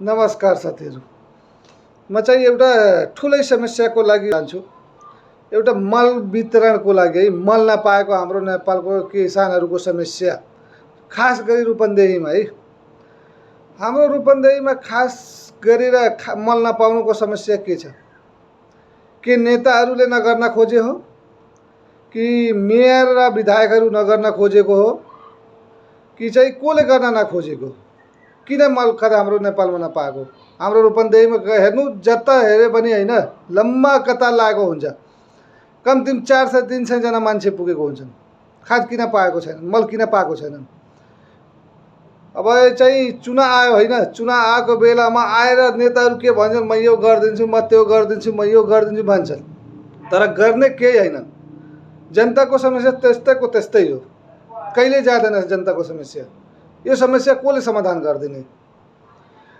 नमस्कार साथीहरू। म चाहिँ एउटा ठुलै समस्याको लागि जान्छु। एउटा मल वितरणको लागि है, मल नपाएको हाम्रो नेपालको किसानहरूको समस्या, खास गरी रूपन्देहीमा है। हाम्रो रूपन्देहीमा खास गरेर मल नपाउनुको समस्या के छ? के नेताहरूले नगर्न खोजे हो कि मेयर र विधायकहरू नगर्न खोजेको हो कि चाहिँ कसले गर्न नखोजेको? किन मल खर हाम्रो नेपालमा नपाएको? हाम्रो रूपन्देहीमा हेर्नु, जता हेरे पनि होइन, लम्बा कतार लागेको हुन्छ। कम्तीमा 400-300 जना मान्छे पुगेको हुन्छन्। खाद किन पाएको छैनन्, मल किन पाएको छैनन्? अब चाहिँ चुनाव आयो होइन, चुनाव आएको बेलामा आएर नेताहरू के भन्छन्, म यो गरिदिन्छु, म त्यो गरिदिन्छु, म यो गरिदिन्छु भन्छन्, तर गर्ने केही होइन। जनताको समस्या त्यस्तैको त्यस्तै हो, कहिले जाँदैन जनताको समस्या। यो समस्या कसले समाधान गरिदिने?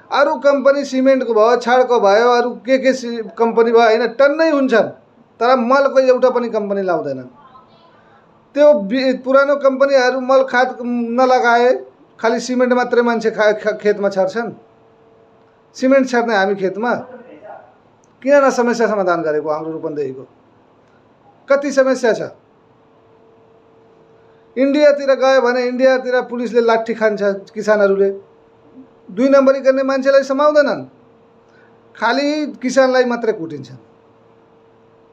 अरू कम्पनी सिमेन्टको भयो, छाडको भयो, अरू के कम्पनी भयो होइन, टन्नै हुन्छन्, तर मलको एउटा पनि कम्पनी लाउँदैनन्। त्यो पुरानो कम्पनीहरू मल खाद नलगाए, खालि सिमेन्ट मात्रै मान्छे खेतमा छर्छन्। सिमेन्ट छर्ने हामी खेतमा किन समस्या समाधान गरेको? हाम्रो रूपन्देहीको कति समस्या छ। इन्डियातिर गयो भने इन्डियातिर पुलिसले लाठी खान्छ, किसानहरूले 2 नम्बरी गर्ने मान्छेलाई समाउँदैनन्, खालि किसानलाई मात्रै कुटिन्छन्।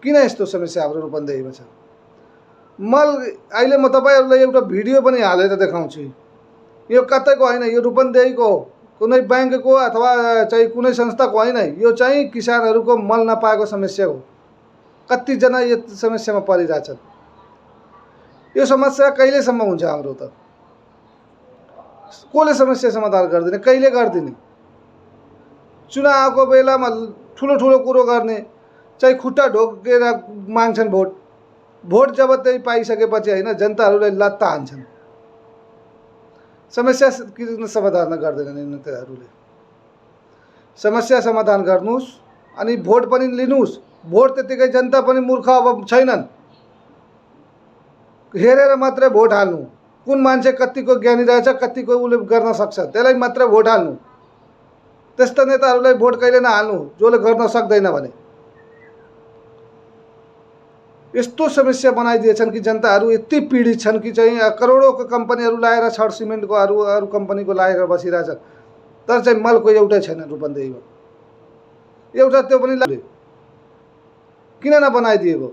किन यस्तो समस्या हाम्रो रूपन्देहीमा छ? मल अहिले म तपाईहरुलाई एउटा भिडियो पनि हालेर देखाउँछु। यो कतैको होइन, यो रूपन्देहीको हो, कुनै बैंकको अथवा चाहिँ कुनै संस्थाको होइन, यो चाहिँ किसानहरूको मल नपाएको समस्या हो। कतिजना यो समस्यामा परिरहेछन्। यो समस्या कहिलेसम्म हुन्छ? हाम्रो त कसले समस्या समाधान गर्दिने, कहिले गर्दिने? चुनावको बेलामा ठुलो ठुलो कुरो गर्ने, चाहिँ खुट्टा ढोकेर माग्छन् भोट। भोट जब त्यही पाइसकेपछि होइन, जनताहरूलाई लत्ता हान्छन्। समस्या किन समाधान गर्दैनन् नेताहरूले? समस्या समाधान गर्नुस् अनि भोट पनि लिनुस्। भोट त्यतिकै जनता पनि मूर्ख अब छैनन्, हेरेर मात्रै भोट हाल्नु। कुन मान्छे कतिको ज्ञानी रहेछ, कतिको उसले गर्न सक्छ, त्यसलाई मात्र भोट हाल्नु। त्यस्ता नेताहरूलाई भोट कहिले नहाल्नु जसले गर्न सक्दैन भने। यस्तो समस्या बनाइदिएछन् कि जनताहरू यति पीडित छन् कि चाहिँ करोडौँको कम्पनीहरू लाएर छड सिमेन्टको अरू कम्पनीको लाएर बसिरहेछ, तर चाहिँ मलको एउटै छैन रूपन्देहीमा। एउटा त्यो पनि किन नबनाइदिएको?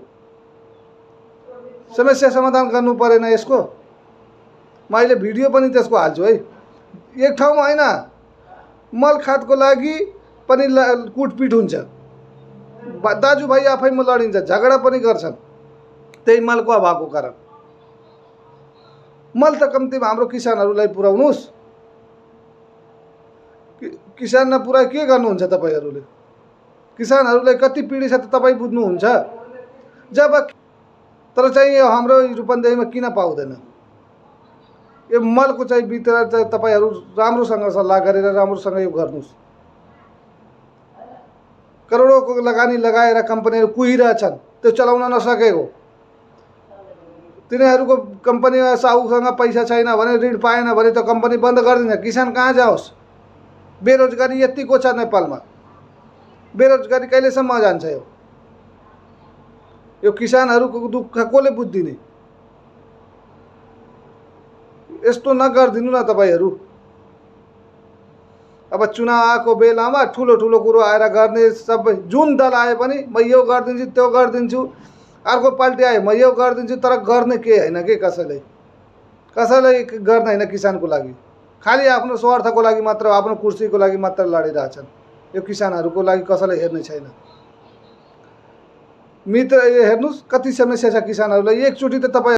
समस्या समाधान गर्नु परेन यसको? म अहिले भिडियो पनि त्यसको हाल्छु है। एक ठाउँमा होइन, मल खादको लागि पनि कुटपिट हुन्छ, दाजुभाइ आफैमा लडिन्छ, झगडा पनि गर्छन्, त्यही मलको अभावको कारण। मल त कम्तीमा हाम्रो किसानहरूलाई पुर्याउनुस्। किसान नपुर्याए के गर्नुहुन्छ तपाईहरूले? किसानहरूलाई कति पीडित छ त तपाईँ बुझ्नुहुन्छ? जब तर चाहिँ हाम्रो रूपन्देहीमा किन पाउँदैन? यो मलको चाहिँ वितरण चाहिँ तपाईहरू राम्रोसँग सल्लाह गरेर राम्रोसँग यो गर्नुस्। करोडौँको लगानी लगाएर कम्पनीहरू कुहिरहेछन्, त्यो चलाउन नसकेको। तिनीहरूको कम्पनीमा साहुसँग पैसा छैन भने, ऋण पाएन भने त कम्पनी बन्द गरिदिन्छ। किसान कहाँ जाओस्? बेरोजगारी यतिको छ नेपालमा। बेरोजगारी कहिलेसम्म जान्छ? यो किसानहरूको दुःख कसले बुझ्दिने? यस्तो नगरिदिनु न तपाईहरू। अब चुनाव आएको बेलामा ठुलो ठुलो कुरो आएर गर्ने, सबै जुन दल आए पनि म यो गरिदिन्छु, त्यो गरिदिन्छु, अर्को पार्टी आयो म यो गरिदिन्छु, तर गर्ने के होइन के कसैलाई गर्ने होइन किसानको लागि। खालि आफ्नो स्वार्थको लागि मात्र, आफ्नो कुर्सीको लागि मात्र लडिरहेछन्। यो किसानहरूको लागि कसैलाई हेर्ने छैन। मित्र हेर्नुस् कति समस्या छ किसानहरूलाई। एकचोटि त तपाईँ